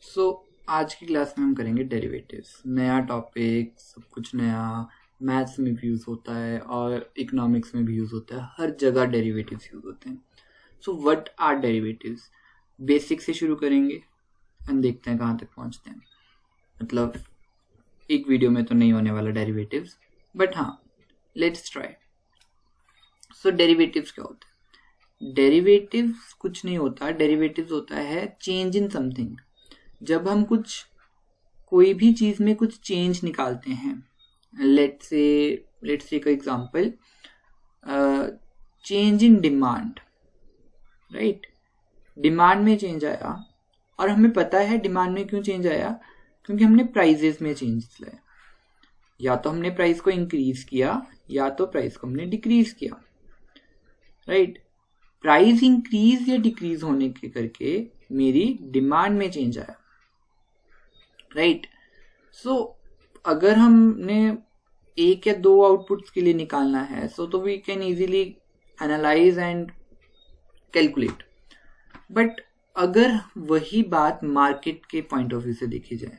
सो आज की क्लास में हम करेंगे डेरिवेटिव्स। नया टॉपिक, सब कुछ नया। मैथ्स में भी यूज़ होता है और इकोनॉमिक्स में भी यूज़ होता है, हर जगह डेरिवेटिव्स यूज़ होते हैं। So what are derivatives? Basic से शुरू करेंगे एंड देखते हैं कहाँ तक पहुँचते हैं। मतलब एक वीडियो में तो नहीं होने वाला डेरिवेटिव्स, बट हाँ, लेट्स ट्राई। सो डेरिवेटिव्स क्या होता है? डेरिवेटिव्स कुछ नहीं होता। डेरिवेटिव्स होता है चेंज इन समथिंग। जब हम कोई भी चीज में कुछ चेंज निकालते हैं, लेट्स से का example, change in demand, right? Demand में चेंज आया और हमें पता है डिमांड में क्यों चेंज आया, क्योंकि हमने प्राइजेस में चेंज लाया। या तो हमने प्राइस को इंक्रीज किया या तो प्राइस को हमने डिक्रीज किया, राइट? प्राइस इंक्रीज या डिक्रीज होने के करके मेरी डिमांड में चेंज आया, राइट? सो अगर हमने एक या दो आउटपुट्स के लिए निकालना है, सो तो we can easily analyse and calculate. But अगर वही बात मार्केट के पॉइंट ऑफ व्यू से देखी जाए,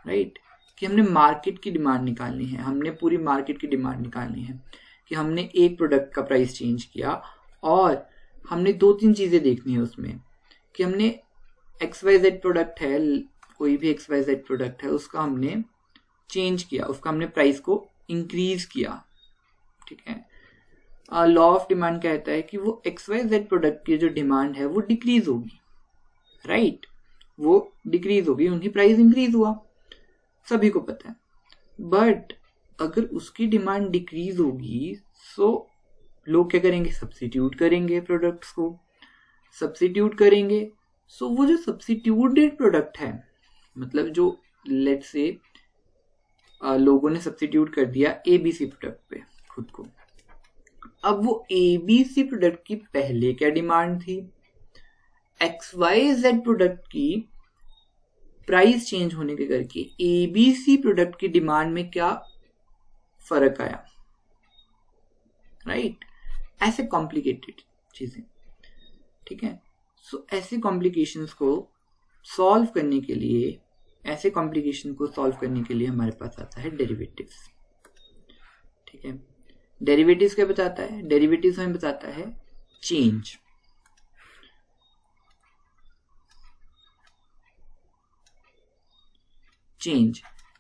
राइट, कि हमने मार्केट की डिमांड निकालनी है, हमने पूरी मार्केट की डिमांड निकालनी है कि हमने एक प्रोडक्ट का प्राइस चेंज किया और हमने दो तीन चीजें देखनी है उसमें, कि हमने XYZ प्रोडक्ट है, कोई भी XYZ प्रोडक्ट है, उसका हमने चेंज किया, उसका हमने प्राइस को इंक्रीज किया, ठीक है। लॉ ऑफ डिमांड कहता है कि वो XYZ प्रोडक्ट की जो डिमांड है वो डिक्रीज होगी, राइट? वो डिक्रीज होगी, उनकी प्राइस इंक्रीज हुआ, सभी को पता है। बट अगर उसकी डिमांड डिक्रीज होगी, सो लोग क्या करेंगे? सब्स्टिट्यूट करेंगे, प्रोडक्ट्स को सब्स्टिट्यूट करेंगे। सो वो जो सब्स्टिट्यूटेड प्रोडक्ट है, मतलब जो लेट्स से लोगों ने सब्स्टिट्यूट कर दिया ABC प्रोडक्ट पे खुद को, अब वो ABC प्रोडक्ट की पहले क्या डिमांड थी, XYZ प्रोडक्ट की प्राइस चेंज होने के करके ABC प्रोडक्ट की डिमांड में क्या फर्क आया, राइट? ऐसे कॉम्प्लिकेटेड चीजें, ठीक है। सो ऐसे कॉम्प्लिकेशंस को सॉल्व करने के लिए, हमारे पास आता है डेरिवेटिव्स, ठीक है। डेरिवेटिव्स क्या बताता है? डेरिवेटिव्स हमें बताता है चेंज।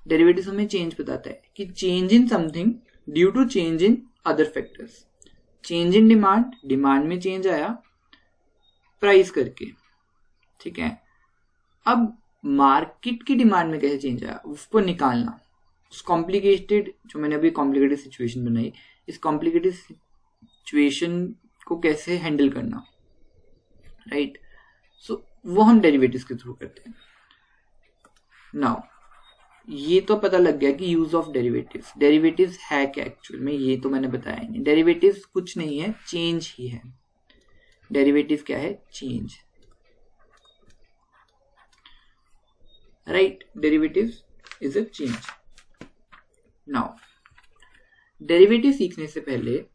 डेरिवेटिव्स हमें चेंज बताता है कि change in something due to change in other factors. Change in demand में चेंज आया प्राइस करके, ठीक है। अब मार्केट की डिमांड में कैसे चेंज आया, उसको निकालना। उस कॉम्प्लिकेटेड, जो मैंने अभी कॉम्प्लिकेटेड सिचुएशन बनाई, इस कॉम्प्लिकेटेड सिचुएशन को कैसे हैंडल करना, राइट? सो वो हम डेरिवेटिव्स के थ्रू करते हैं। नाउ ये तो पता लग गया कि यूज ऑफ डेरिवेटिव्स है क्या एक्चुअल में, ये तो मैंने बताया ही नहीं। डेरिवेटिव्स कुछ नहीं है, चेंज ही है। डेरिवेटिव क्या है? Change, right? Derivatives is a change. Now derivative सीखने से पहले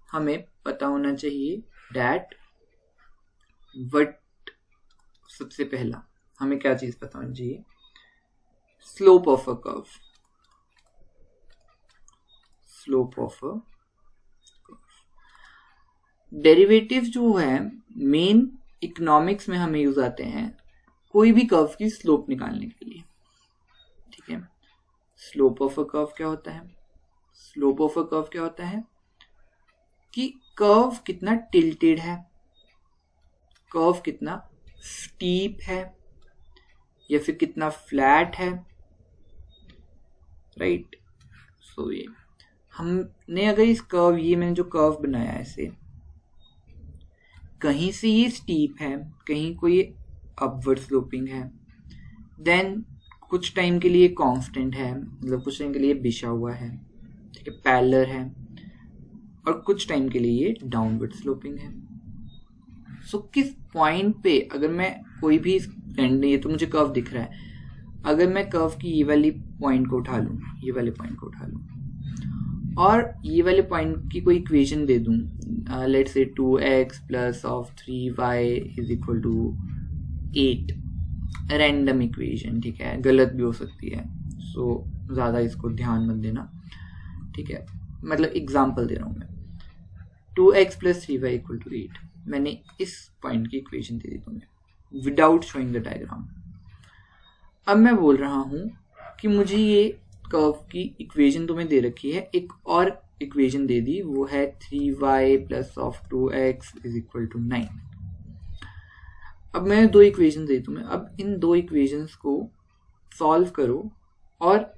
हमें पता होना चाहिए दैट सबसे पहला हमें क्या चीज पता होनी चाहिए? Slope of a curve. Derivative जो है मेन इकोनॉमिक्स में हमें यूज आते हैं कोई भी कर्व की स्लोप निकालने के लिए, ठीक है। स्लोप ऑफ अ कर्व क्या होता है? कि कर्व कितना टिल्टेड है, कर्व कितना स्टीप है, या फिर कितना फ्लैट है, राइट? सो ये हमने अगर इस कर्व, ये मैंने जो कर्व बनाया है इसे, कहीं से ये स्टीप है, कहीं कोई अपवर्ड स्लोपिंग है, देन कुछ टाइम के लिए कांस्टेंट है, मतलब कुछ टाइम के लिए बिछा हुआ है, ठीक है, पैरेलल है, और कुछ टाइम के लिए ये डाउनवर्ड स्लोपिंग है। सो किस पॉइंट पे अगर मैं कोई भी, ये तो मुझे कर्व दिख रहा है, अगर मैं कर्व की ये वाले पॉइंट को उठा लूं, और ये वाले पॉइंट की कोई इक्वेशन दे दूं, let's say 2x plus of 3y is equal to 8 random equation, ठीक है, गलत भी हो सकती है, सो ज़्यादा इसको ध्यान मत देना, ठीक है, मतलब एग्जाम्पल दे रहा हूँ मैं। 2x + 3y = 8, मैंने इस पॉइंट की इक्वेशन दे दी तुम्हें विदाउट शोइंग द डायग्राम। अब मैं बोल रहा हूँ कि मुझे ये कर्व की इक्वेशन तुम्हें दे रखी है, एक और इक्वेशन दे दी, वो है 3y + 2x = 9। अब मैंने दो इक्वेशन दी तुम्हें, अब इन दो इक्वेशंस को सॉल्व करो और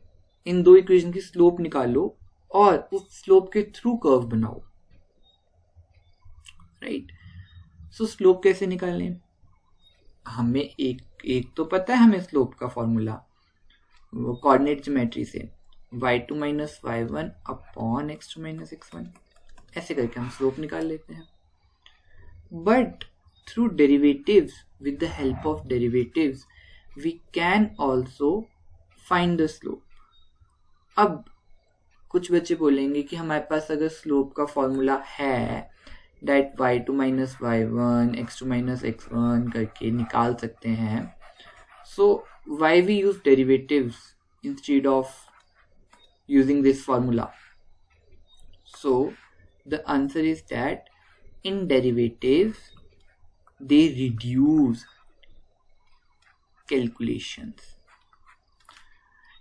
इन दो इक्वेशन की स्लोप निकालो और उस स्लोप के थ्रू कर्व बनाओ, राइट। सो स्लोप कैसे निकालें? हमें एक तो पता है हमें स्लोप का फॉर्मूला, वो कोऑर्डिनेट ज्योमेट्री से y2 - y1 upon x2 - x1, ऐसे करके हम स्लोप निकाल लेते हैं। But through derivatives, with the help of derivatives, we can also find the slope. अब कुछ बच्चे बोलेंगे कि हमारे पास अगर स्लोप का फॉर्मूला है that y2 - y1 x2 - x1 करके निकाल सकते हैं, so why we use derivatives instead of using this formula? So the answer is that in derivatives they reduce calculations,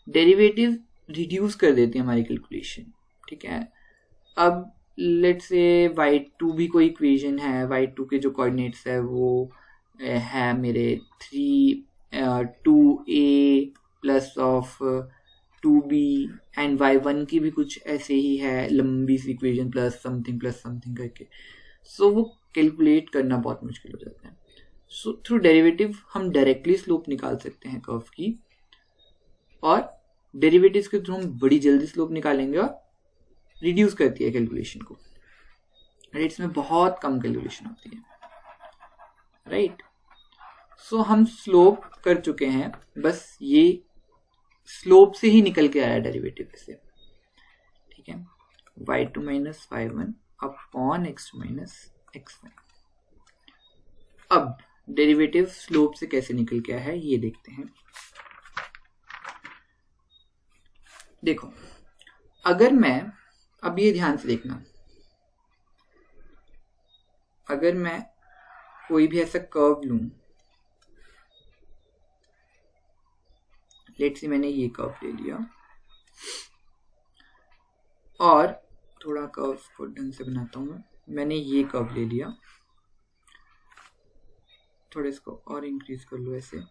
derivative reduce कर देते हैं हमारी कैलकुलेशन, ठीक है। अब लेट्स से y2 भी कोई इक्वेशन है, y2 के जो कोऑर्डिनेट्स है वो है मेरे 2a + 2b एंड y1 की भी कुछ ऐसे ही है, लंबी सी इक्वेशन प्लस समथिंग करके, सो वो कैलकुलेट करना बहुत मुश्किल हो जाता है। सो थ्रू डेरिवेटिव हम डायरेक्टली स्लोप निकाल सकते हैं कर्व की, और डेरिवेटिव्स के थ्रू हम बड़ी जल्दी स्लोप निकालेंगे और रिड्यूस करती है कैलकुलेशन को, राइट। इसमें बहुत कम कैलकुलेशन होती है, राइट। सो हम स्लोप कर चुके हैं, बस ये स्लोप से ही निकल के आया डेरिवेटिव से, ठीक है, y2 - y1 upon x2 - x1। अब डेरिवेटिव स्लोप से कैसे निकल के आया है ये देखते हैं। देखो, अगर मैं, अब ये ध्यान से देखना, अगर मैं कोई भी ऐसा कर्व लूं, लेट्स से मैंने ये कर्व ले लिया और थोड़ा कर्व को ढंग से बनाता हूं मैंने ये कर्व ले लिया, थोड़ा इसको और इंक्रीज कर लो ऐसे,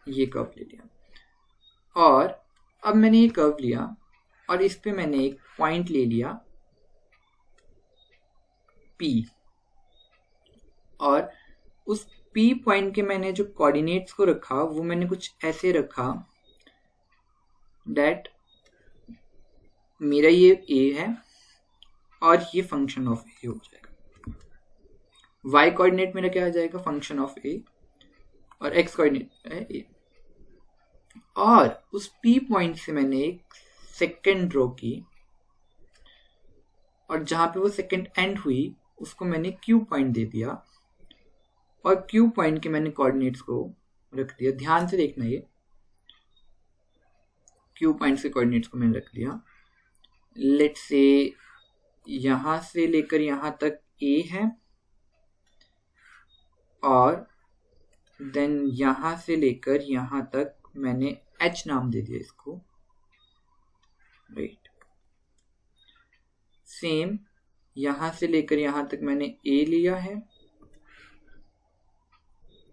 ये कर्व ले लिया, और अब मैंने ये कर्व लिया और इस पे मैंने एक पॉइंट ले लिया P, और उस P पॉइंट के मैंने जो कोऑर्डिनेट्स को रखा वो मैंने कुछ ऐसे रखा दैट मेरा ये A है और ये फंक्शन ऑफ A हो जाएगा। Y कोऑर्डिनेट मेरा क्या आ जाएगा? फंक्शन ऑफ A, और X कोऑर्डिनेट है A, और उस P पॉइंट से मैंने एक सेकेंड ड्रॉ की और जहां पे वो सेकेंड एंड हुई उसको मैंने Q पॉइंट दे दिया, और Q पॉइंट के मैंने कोऑर्डिनेट्स को रख दिया। ध्यान से देखना, ये Q पॉइंट से कोऑर्डिनेट्स को मैंने रख दिया। लेट्स से यहां से लेकर यहां तक A है, और देन यहां से लेकर यहां तक मैंने H नाम दे दिया इसको, राइट। सेम यहां से लेकर यहां तक मैंने A लिया है,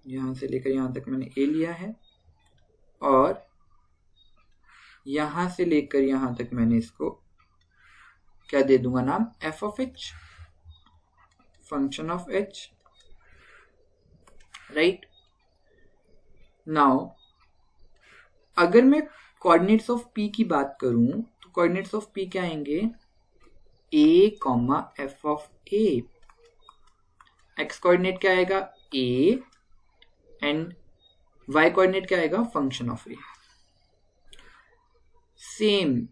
यहां से लेकर यहां तक मैंने A लिया है, और यहां से लेकर यहां तक मैंने इसको क्या दे दूंगा नाम? f of h, function of h, right. Now अगर मैं कोऑर्डिनेट्स ऑफ P की बात करूं तो कोऑर्डिनेट्स ऑफ P क्या आएंगे? A, f of A। x coordinate क्या आएगा? A, एंड y कोऑर्डिनेट क्या आएगा? Function of A। Same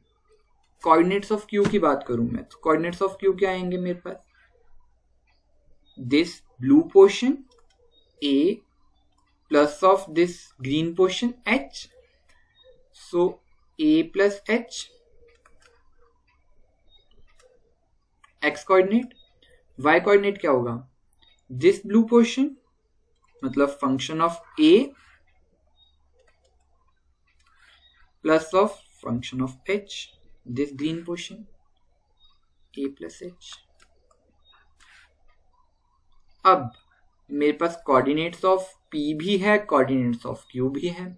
coordinates of Q की बात करूं मैं तो कोऑर्डिनेट्स ऑफ Q क्या आएंगे मेरे पास? this blue portion a plus of this green portion h. So a plus h x coordinate, y coordinate क्या होगा, दिस ब्लू पोर्शन मतलब function of a plus of function of h, this green portion a plus h. अब मेरे पास coordinates of p भी है, coordinates of q भी है,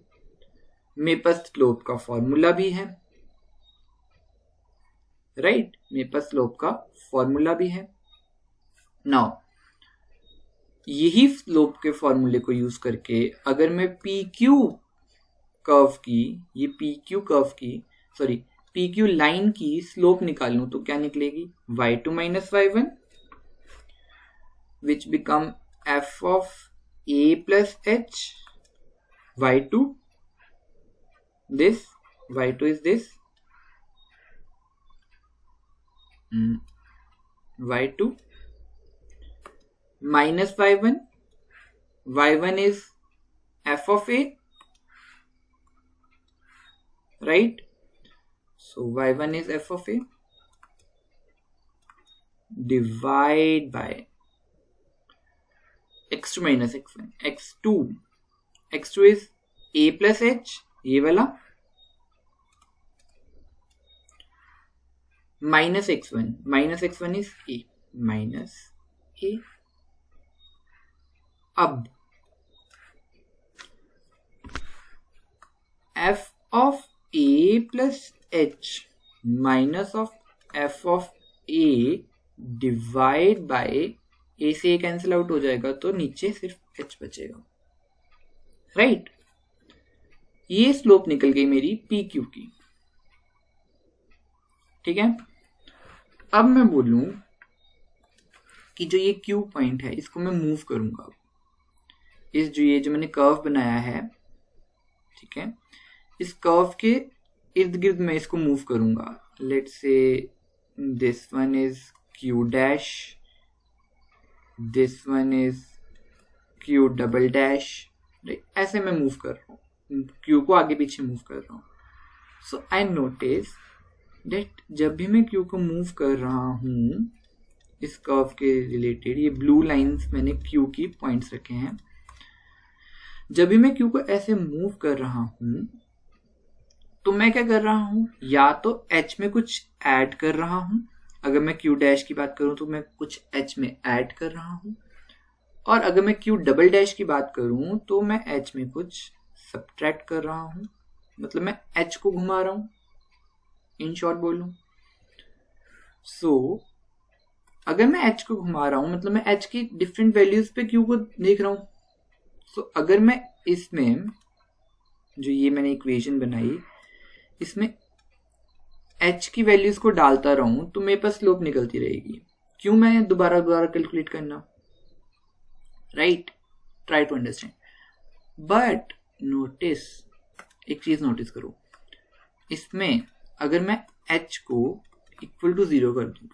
मेरे पास स्लोप का फॉर्मूला भी है, राइट मेरे पास स्लोप का फॉर्मूला भी है. नाउ यही स्लोप के फॉर्मूले को यूज करके अगर मैं PQ कर्व की, ये PQ लाइन की स्लोप निकालूं तो क्या निकलेगी, y2 minus y1 which become f of a plus h y2, this y2 is this y2 minus y1 is f of a, right? So y1 is f of a, divide by x2 minus x1, x2 is a plus h, ये वाला, minus x1 is a minus a. अब f of a plus h minus of f of a divide bye a से a cancel out हो जाएगा तो नीचे सिर्फ h बचेगा, राइट. ये स्लोप निकल गई मेरी PQ की, ठीक है. अब मैं बोलूं कि जो ये Q पॉइंट है इसको मैं मूव करूंगा, इस जो मैंने कर्व बनाया है, ठीक है, इस कर्व के इर्द गिर्द मैं इसको मूव करूंगा. Let's say this one is Q dash, this one is Q double dash, ऐसे मैं मूव कर रहा हूँ, Q को आगे पीछे मूव कर रहा हूँ. सो आई नोटिस दैट जब भी मैं Q को मूव कर रहा हूँ इस कर्व के रिलेटेड, ये ब्लू लाइंस मैंने Q की पॉइंट्स रखे हैं, जब भी मैं Q को ऐसे मूव कर रहा हूं तो मैं क्या कर रहा हूं, या तो H में कुछ ऐड कर रहा हूं, अगर मैं Q डैश की बात करूं तो मैं कुछ H में ऐड कर रहा हूं, और अगर मैं Q डबल डैश की बात करूं तो मैं H में कुछ सब्ट्रैक्ट कर रहा हूं, मतलब मैं H को घुमा रहा हूं, इन शॉर्ट बोलूं. सो अगर मैं H को घुमा रहा हूं मतलब मैं H की डिफरेंट वैल्यूज पे Q को देख रहा हूं. तो अगर मैं इसमें जो ये मैंने इक्वेशन बनाई इसमें h की वैल्यूज को डालता रहूं तो मेरे पास स्लोप निकलती रहेगी. क्यों मैं दोबारा कैलकुलेट करना, right. Try to understand. But notice, एक चीज नोटिस करो, इसमें अगर मैं h को इक्वल टू 0 कर दूं,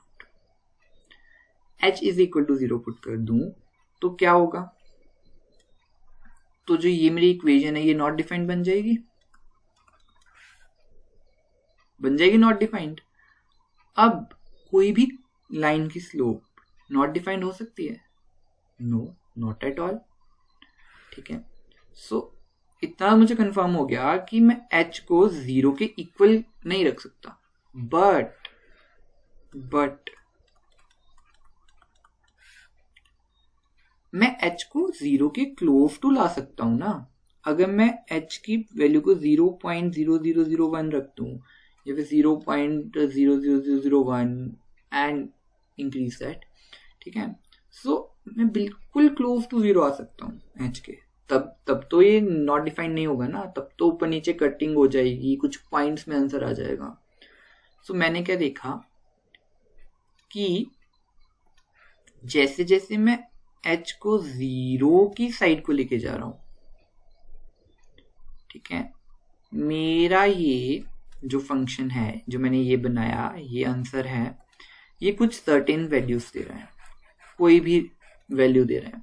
h is equal to 0 put कर दूं तो क्या होगा, तो जो ये मेरी इक्वेशन है ये नॉट डिफाइंड बन जाएगी नॉट डिफाइंड. अब कोई भी लाइन की स्लोप नॉट डिफाइंड हो सकती है, नो नॉट एट ऑल, ठीक है. सो इतना मुझे कंफर्म हो गया कि मैं h को 0 के इक्वल नहीं रख सकता, बट मैं h को 0 के क्लोज टू ला सकता हूं ना. अगर मैं h की वैल्यू को 0.0001 रख दूं या फिर 0.00001 एंड इंक्रीज दैट, ठीक है. सो मैं बिल्कुल क्लोज टू 0 आ सकता हूं h के, तब तो ये नॉट डिफाइंड नहीं होगा ना, तब तो ऊपर नीचे कटिंग हो जाएगी, कुछ पॉइंट्स में आंसर आ जाएगा. सो मैंने क्या देखा कि जैसे जैसे मैं h को 0 की साइड को लेके जा रहा हूं, ठीक है, मेरा ये जो फंक्शन है जो मैंने ये बनाया, ये आंसर है, ये कुछ सर्टेन वैल्यूज दे रहा है, कोई भी वैल्यू दे रहे हैं,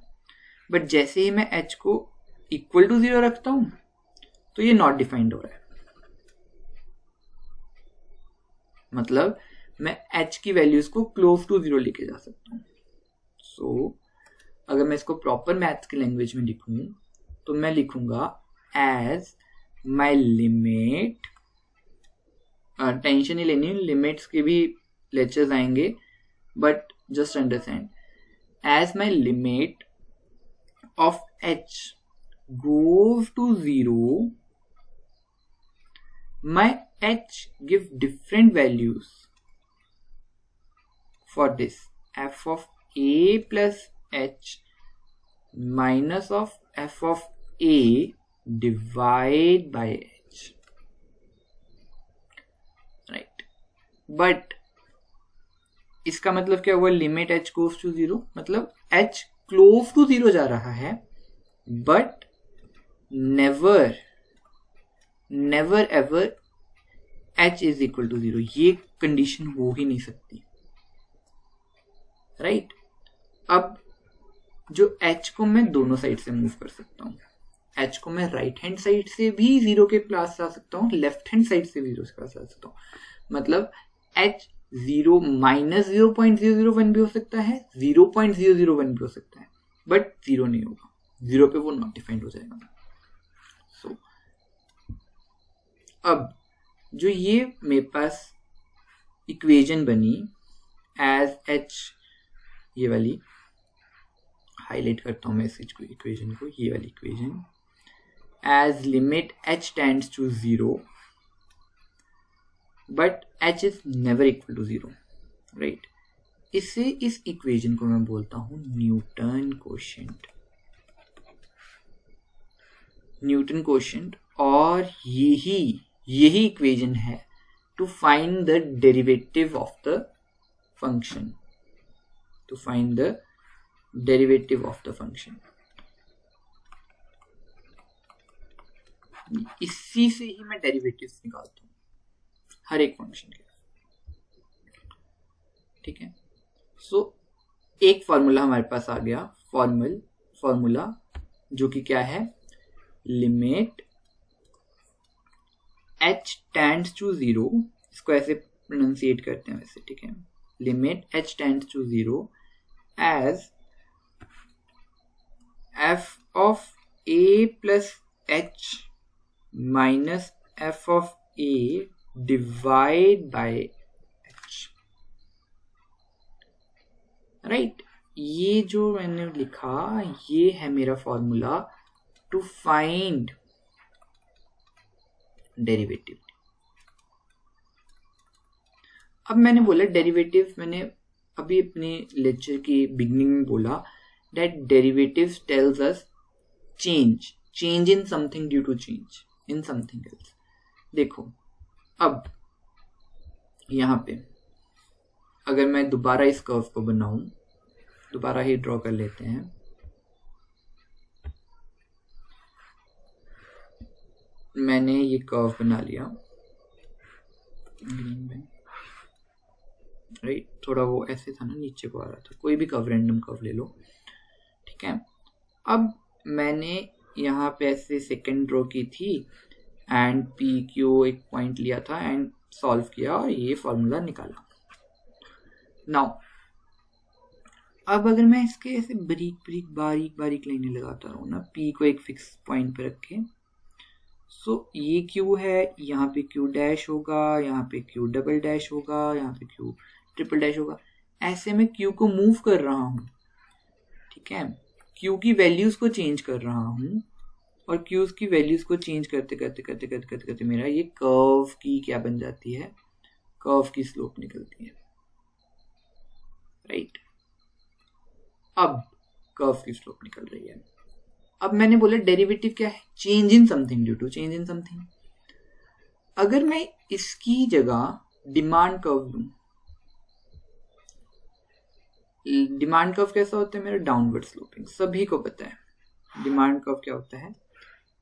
बट जैसे ही मैं h को इक्वल टू 0 रखता हूं तो ये नॉट डिफाइंड हो रहा है। मतलब मैं h की वैल्यूज को क्लोज टू 0 लेके जा सकता हूं। सो अगर मैं इसको प्रॉपर मैथ्स की लैंग्वेज में लिखूं तो मैं लिखूंगा एज माई लिमिट, टेंशन ही लेनी, लिमिट्स के भी लेक्चर्स आएंगे, but just understand, as my limit of h goes to 0, my h give different values for this f of a plus h minus of f of a divide by h, right? But इसका मतलब क्या हुआ? Limit h goes to 0, मतलब h close to 0 जा रहा है, but never ever h is equal to 0। ये condition हो ही नहीं सकती, राइट? अब जो h को मैं दोनों साइड से मूव कर सकता हूं, h को मैं राइट हैंड साइड से भी 0 के पास जा सकता हूं, लेफ्ट हैंड साइड से भी 0 के पास जा सकता हूं। मतलब h 0 माइनस 0.001 भी हो सकता है, 0.001 भी हो सकता है, बट 0 नहीं होगा। 0 पे वो नॉट डिफाइंड हो जाएगा। सो अब जो ये मेरे पास इक्वेशन बनी एज h, ये वाली हाईलाइट करता हूं मैं इस इक्वेशन को, ये वाली equation as limit h tends to 0 but h is never equal to 0, right? इससे इस इक्वेशन को मैं बोलता हूं न्यूटन कोशेंट। न्यूटन कोशेंट, और यही इक्वेशन है to find the derivative of the function, to find the derivative of the function. इसी से ही मैं डेरिवेटिव्स निकालता हूं हर एक फंक्शन के, ठीक है? सो एक फॉर्मूला हमारे पास आ गया, फॉर्मूला जो कि क्या है? लिमिट h टेंड्स टू 0, इसको ऐसे प्रोनाउंसिएट करते हैं वैसे, ठीक है? Limit h tends to 0 as f of a plus h minus f of a divide by h, right? ये जो मैंने लिखा, ये है मेरा फॉर्मूला टू फाइंड डेरिवेटिव। अब मैंने बोला डेरिवेटिव, मैंने अभी अपने लेक्चर की बिगिनिंग में बोला that derivative tells us change in something due to change in something else. देखो अब यहां पे अगर मैं दोबारा इस कर्व को बनाऊं, दोबारा ही ड्रॉ कर लेते हैं, मैंने ये कर्व बना लिया, राइट? थोड़ा वो ऐसे था ना, नीचे को आ रहा था, कोई भी कर्व, रैंडम कर्व ले लो, ठीक है? अब मैंने यहाँ पे ऐसे सेकेंड ड्रॉ की थी एंड पी क्यू एक पॉइंट लिया था एंड सॉल्व किया और ये फॉर्मूला निकाला। नाउ अब अगर मैं इसके ऐसे बारीक लाइनें लगाता रहूं ना, पी को एक फिक्स पॉइंट पे रखे, सो ये क्यू है, यहाँ पे क्यू डैश होगा, यहाँ पे क्यू डबल डैश होगा, यहाँ पे क्यू ट्रिपल डैश होगा, ऐसे मैं क्यू को मूव कर रहा हूँ, ठीक है? क्यू की वैल्यूज को चेंज कर रहा हूँ और क्यूज की वैल्यूज को चेंज करते मेरा ये कर्व की क्या बन जाती है? कर्व की स्लोप निकलती है, राइट? अब कर्व की स्लोप निकल रही है। अब मैंने बोला डेरिवेटिव क्या है? Change in something due to change in something. अगर मैं इसकी जगह डिमांड कर्व लूं, डिमांड कर्व कैसा होता है मेरा? डाउनवर्ड स्लोपिंग, सभी को पता है डिमांड कर्व क्या होता है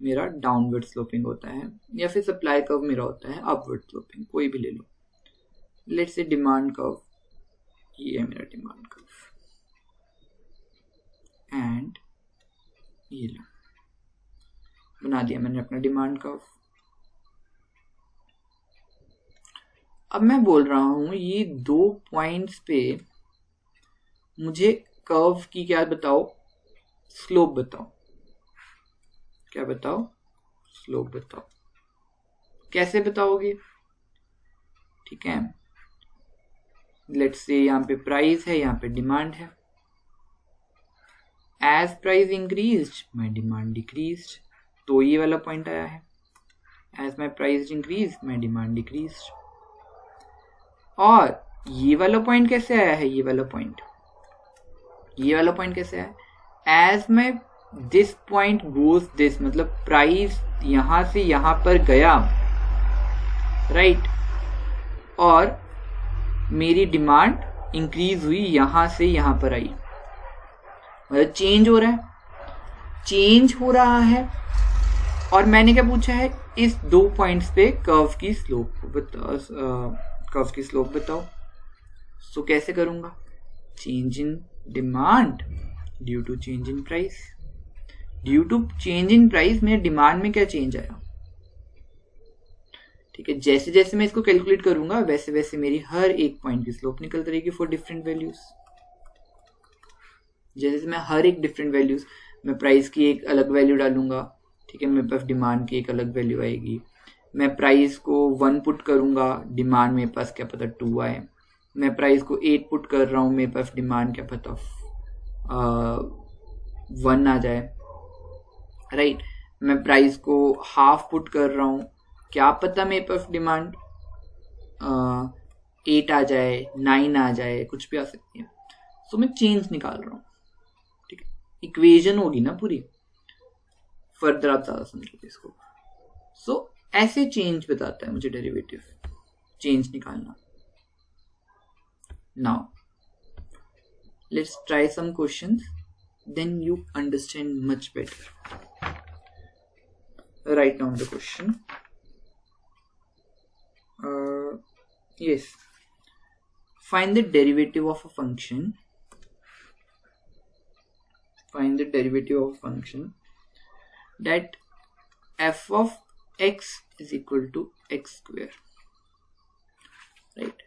मेरा, डाउनवर्ड स्लोपिंग होता है, या फिर सप्लाई कर्व मेरा होता है अपवर्ड स्लोपिंग, कोई भी ले लो। लेट्स से डिमांड कर्व, ये है मेरा डिमांड कर्व, ये लो, बना दिया मैंने अपना डिमांड कर्व। अब मैं बोल रहा हूं ये 2 पॉइंट्स पे मुझे कर्व की क्या बताओ, स्लोप बताओ। क्या बताओ? स्लोप बताओ। कैसे बताओगे? ठीक है, लेट्स से यहाँ पे प्राइस है, यहाँ पे डिमांड है। As price increased my demand decreased, तो ये वाला पॉइंट आया है। As my price increase my demand decreased. और ये वाला पॉइंट कैसे आया है? ये वाला पॉइंट कैसे आया? As my this point goes this, मतलब प्राइस यहां से यहां पर गया, राइट, और मेरी डिमांड इंक्रीज हुई, यहां से यहां पर आई, मतलब चेंज हो रहा है। और मैंने क्या पूछा है? इस 2 पॉइंट्स पे कर्व की स्लोप बताओ। सो कैसे करूंगा? Change in demand due to change in price. Due to change in price मेरे डिमांड में क्या चेंज आया? ठीक है, जैसे जैसे मैं इसको कैलकुलेट करूंगा वैसे वैसे मेरी हर एक पॉइंट की स्लोप निकलती रहेगी फॉर डिफरेंट वैल्यूज। जैसे मैं हर एक डिफरेंट वैल्यूज, मैं प्राइस की एक अलग वैल्यू डालूंगा, ठीक है, मेरे पास डिमांड की एक अलग वैल्यू आएगी। मैं प्राइस को 1 पुट करूंगा, डिमांड मेरे पास क्या पता 2 आए। मैं प्राइस को 8 पुट कर रहा हूँ, मेरे पास डिमांड क्या पता 1 आ जाए, राइट। मैं प्राइस को हाफ पुट कर रहा हूँ, क्या पता मेरे पास डिमांड 8 आ जाए, 9 आ जाए, कुछ भी आ सकती है। सो मैं चेंज निकाल रहा हूँ, ठीक है, इक्वेशन होगी ना पूरी। फर्दर आप ज्यादा समझोगे इसको। सो ऐसे चेंज बताता है मुझे डेरिवेटिव, चेंज निकालना। Now let's try some questions, then you understand much better. Write down the question. Yes. Find the derivative of a function. Find the derivative of a function that f of x is equal to x square. Right.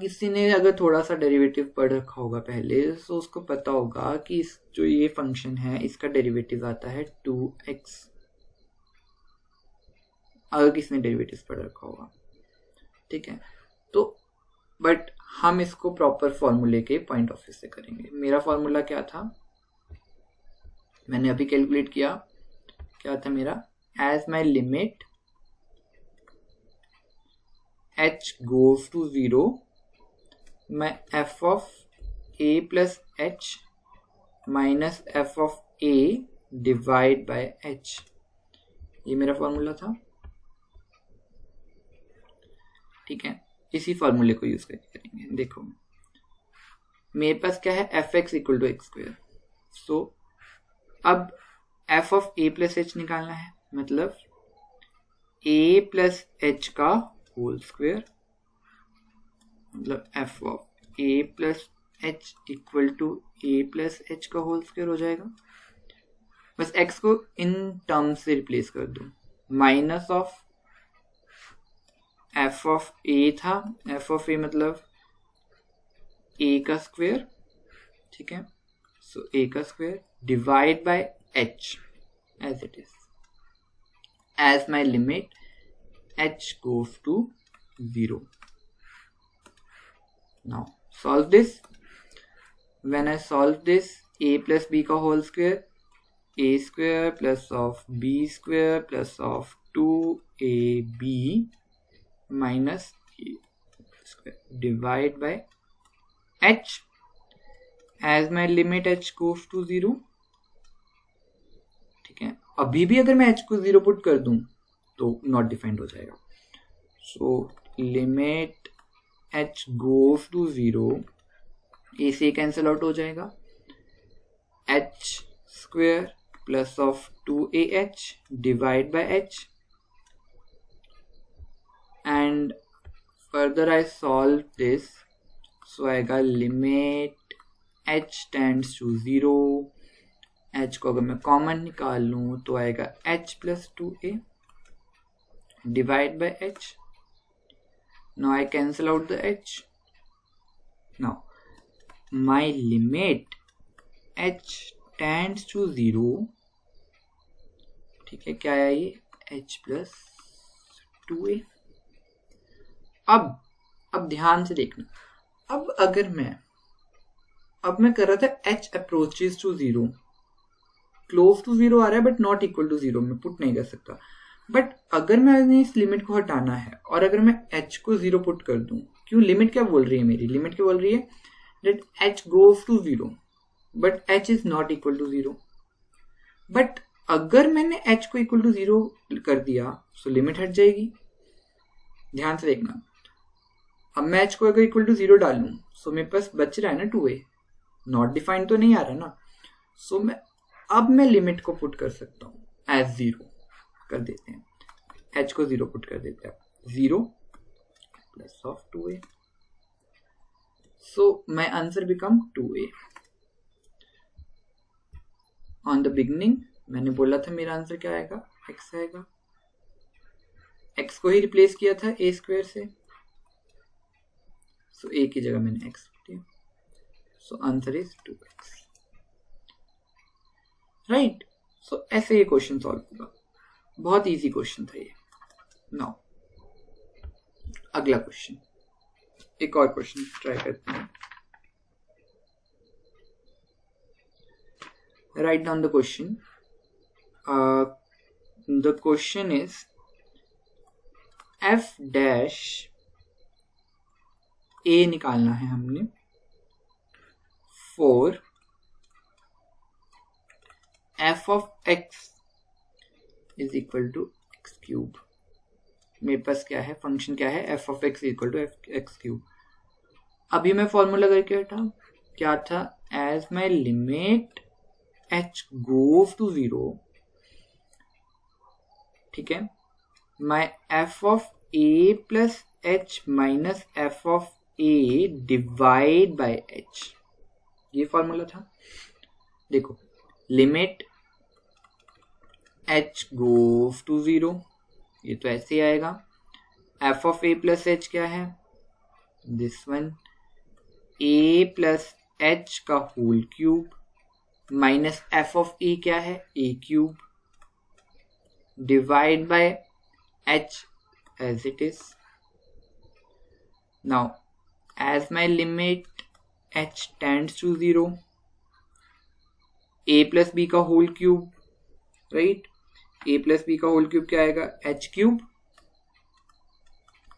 किसी ने अगर थोड़ा सा derivative पढ़ रखा होगा पहले, तो उसको पता होगा कि जो ये फंक्शन है इसका डेरिवेटिव आता है 2x। अगर किसी ने डेरिवेटिव पढ़ रखा होगा, ठीक है, तो बट हम इसको प्रॉपर फॉर्मूले के पॉइंट ऑफ व्यू से करेंगे। मेरा फॉर्मूला क्या था, मैंने अभी कैलकुलेट किया, क्या था मेरा? As my limit h goes to 0, मैं f of a plus h minus f of a divide by h, ये मेरा फॉर्मूला था, ठीक है। इसी फॉर्मूले को यूज करके करेंगे। देखो मेरे पास क्या है, f x equal to x square. So अब f of a plus h निकालना है, मतलब ए प्लस एच का होल स्क्वायर, मतलब f of a plus h equal to a plus h का होल स्क्वायर हो जाएगा। बस एक्स को इन टर्म्स से रिप्लेस कर दो, माइनस ऑफ एफ ऑफ ए था, एफ ऑफ ए मतलब ए का स्क्वायर, ठीक है, सो ए का square divide by h as it is, as my limit h goes to 0। Now solve this. When I solve this, a plus b का whole square, a square plus of b square plus of 2ab minus a square divide by h, as my limit h goes to 0, ठीक है। अभी भी अगर मैं h को 0 put कर दूं तो नॉट डिफाइंड हो जाएगा। So limit h goes to 0, a से कैंसिल आउट हो जाएगा, h square plus of 2ah divide by h, and further I solve this, so I got limit h tends to 0 h को अगर मैं common निकाल लूं तो आएगा h plus 2a divide by h. Now I cancel out the h. Now my limit h tends to 0. ठीक है, क्या है ये? h plus 2a. अब ध्यान से देखना. अब अगर मैं कर रहा था h approaches to 0, close to 0 आ रहा है बट नॉट इक्वल टू 0, मैं पुट नहीं कर सकता. बट अगर मैं इस लिमिट को हटाना है और अगर मैं h को 0 पुट कर दूं, क्यों? लिमिट क्या बोल रही है मेरी? लिमिट क्या बोल रही है? that h goes to 0 but h is not equal to 0. But अगर मैंने h को इक्वल टू 0 कर दिया तो लिमिट हट जाएगी. ध्यान से देखना. अब मैं h को अगर इक्वल टू 0 डालूं तो मेरे पास बच रहा है ना 2a, नॉट डिफाइंड तो नहीं आ रहा ना. सो मैं लिमिट को पुट कर सकता हूं एज 0 कर देते हैं. h को 0 पुट कर देते हैं. 0 plus of 2a. So my answer become 2a. On the beginning मैंने बोला था मेरा आंसर क्या आएगा? x आएगा. x को ही रिप्लेस किया था a स्क्वायर से, सो a की जगह मैंने x दिया. So answer is 2x. Right. So ऐसे ये क्वेश्चन सॉल्व होगा. बहुत इजी क्वेश्चन था ये. नाउ अगला क्वेश्चन, एक और क्वेश्चन ट्राई करते हैं. Write down the question. The question is f dash a निकालना है हमने for f of x is equal to x cube. मेरे पास क्या है? फंक्शन क्या है? f of x equal to x cube. अभी मैं फॉर्मूला करके हटा. क्या था? As my limit h goes to 0, ठीक है, my f of a plus h minus f of a divide by h. ये फॉर्मूला था. देखो, लिमिट h गोज टू 0, ये तो ऐसे ही आएगा. f of a plus h क्या है? This one, a plus h का whole cube minus f of a क्या है? a cube divide by h as it is. Now as my limit h tends to 0, a plus b का whole cube, right, a plus b का whole cube क्या आएगा? h cube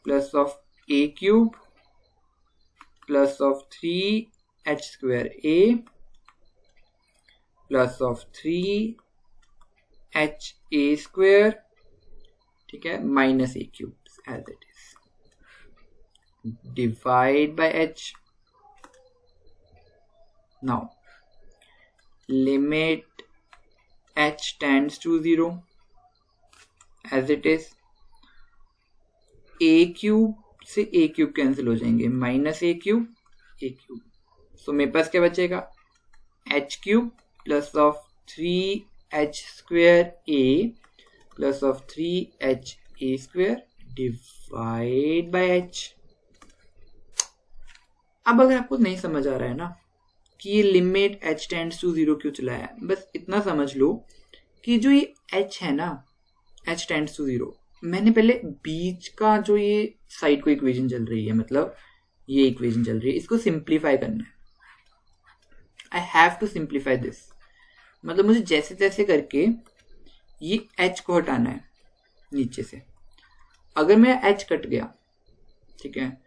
plus of a cube plus of 3h square a plus of 3h a square, ठीक है, minus a cube as it is divide by h. Now limit h tends to 0 as it is. a cube से a cube cancel हो जाएंगे, minus a cube. सो मेरे पास क्या बचेगा? h cube plus of 3h square a plus of 3h a square divide by h. अब अगर आपको नहीं समझ आ रहा है ना कि ये लिमिट h टेंड्स टू 0 क्यों चला है, बस इतना समझ लो कि जो ये h है ना, h टेंड्स टू 0, मैंने पहले बीच का जो ये साइड को इक्वेशन चल रही है, मतलब ये इक्वेशन चल रही है, इसको सिंप्लीफाई करना है. I have to simplify this. मतलब मुझे जैसे तैसे करके ये h को हटाना है नीचे से. अगर मेरा h कट गया, ठीक है,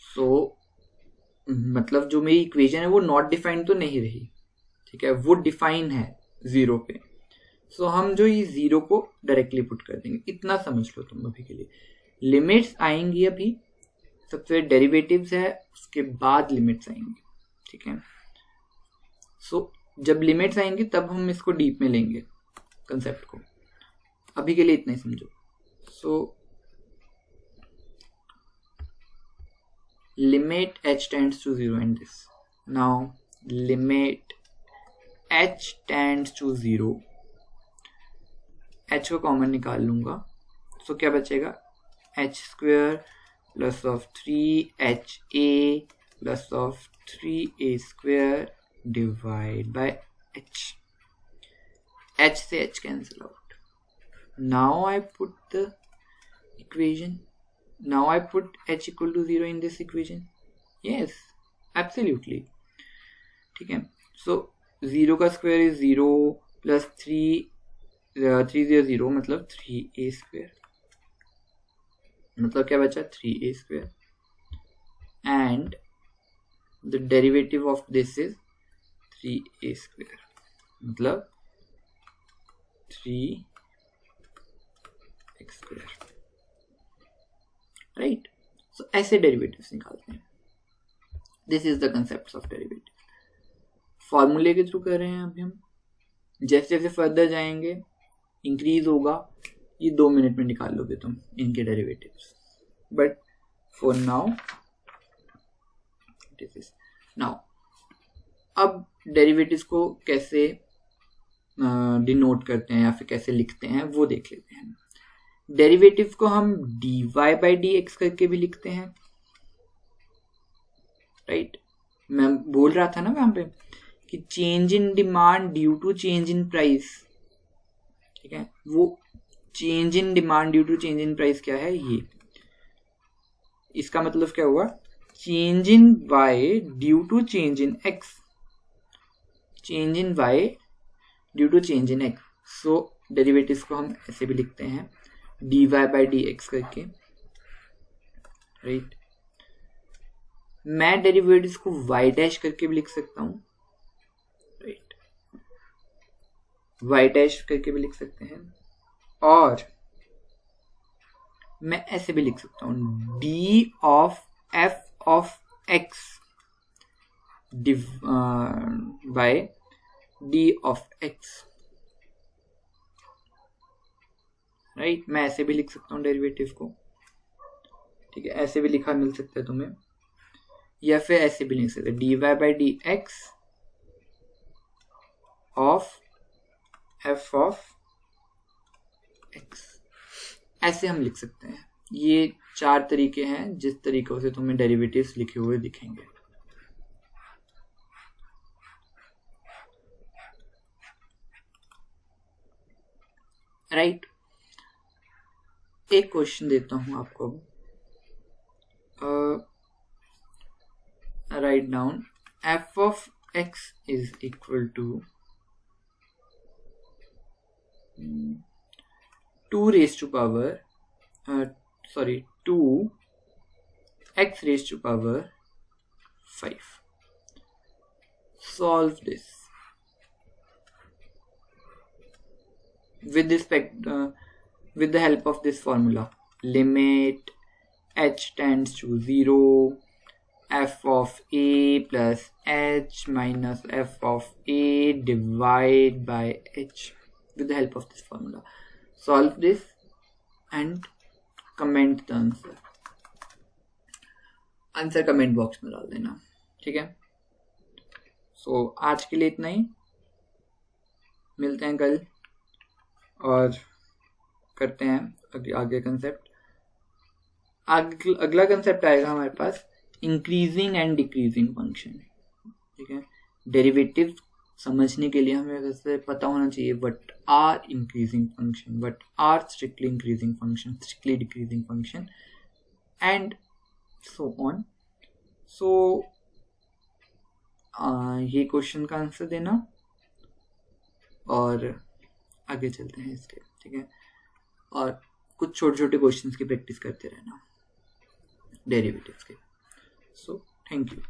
सो मतलब जो मेरी इक्वेशन है वो नॉट डिफाइंड तो नहीं रही, ठीक है, वो डिफाइन है 0 पे. सो हम जो ये 0 को डायरेक्टली पुट कर देंगे. इतना समझ लो तुम अभी के लिए. लिमिट्स आएंगी अभी, सबसे डेरिवेटिव्स है, उसके बाद लिमिट्स आएंगी, ठीक है. सो जब लिमिट्स आएंगी तब हम इसको डीप में लेंगे कंसेप्ट को. अभी के लिए इतना ही समझो. सो limit h tends to 0 in this. Now limit h tends to 0, h को कॉमन निकाल लूंगा, तो क्या बचेगा, h square plus of 3ha plus of 3a square divide by h. h से h cancel out. Now I put the equation. Now I put h equal to 0 in this equation. Yes, absolutely. ठीक है. So 0 का square is 0 plus 3 0 मतलब 3a square, मतलब क्या बचा 3a square, and the derivative of this is 3a square, मतलब 3x square, right. So ऐसे derivatives निकालते हैं. This is the concept of derivative. फॉर्मूले के थ्रू कर रहे हैं अभी हम. जैसे जैसे फर्दर जाएंगे इंक्रीज होगा. ये 2 मिनट में निकाल लोगे तुम इनके derivatives. But for now this is now. अब डेरिवेटिव्स को कैसे डिनोट करते हैं या फिर कैसे लिखते हैं वो देख लेते हैं. डेरिवेटिव को हम dy बाई dx करके भी लिखते हैं, राइट. मैं बोल रहा था ना वहां पे कि change in demand due to change in price. ठीक है, वो change in demand due to change in price क्या है, ये इसका मतलब क्या हुआ, change in y due to change in x, change in y due to change in x. So derivatives को हम ऐसे भी लिखते हैं dy बाई dx करके, राइट. मैं डेरिवेटिव्स को y डैश करके भी लिख सकता हूं, राइट. y डैश करके भी लिख सकते हैं, और मैं ऐसे भी लिख सकता हूं d of f of x by d of x, right. मैं ऐसे भी लिख सकता हूं डेरिवेटिव को. ठीक है, ऐसे भी लिखा मिल सकता है तुम्हें, या फिर ऐसे भी लिख सकते हैं dy by dx of f of x. ऐसे हम लिख सकते हैं. ये 4 तरीके हैं जिस तरीकों से तुम्हें डेरिवेटिव्स लिखे हुए दिखेंगे. राइट. एक क्वेश्चन देता हूं आपको. Write down f of x is equal to 2 raised to power 2 x raised to power 5. Solve this with the help of this formula. Limit h tends to 0, f of a plus h minus f of a divide by h. With the help of this formula, solve this and comment the answer. Answer comment box में डाल देना. ठीक है. सो आज के लिए इतना ही. मिलते हैं कल और करते हैं आगे कंसेप्ट. अगला कंसेप्ट आएगा हमारे पास इंक्रीजिंग एंड डिक्रीजिंग फंक्शन. ठीक है. डेरिवेटिव समझने के लिए हमें वैसे पता होना चाहिए what are increasing function, what are strictly increasing function, strictly decreasing function, and so on. So ये क्वेश्चन का आंसर देना और आगे चलते हैं इसके. ठीक है. और कुछ छोटे छोटे क्वेश्चंस की प्रैक्टिस करते रहना डेरिवेटिव्स के. So thank you.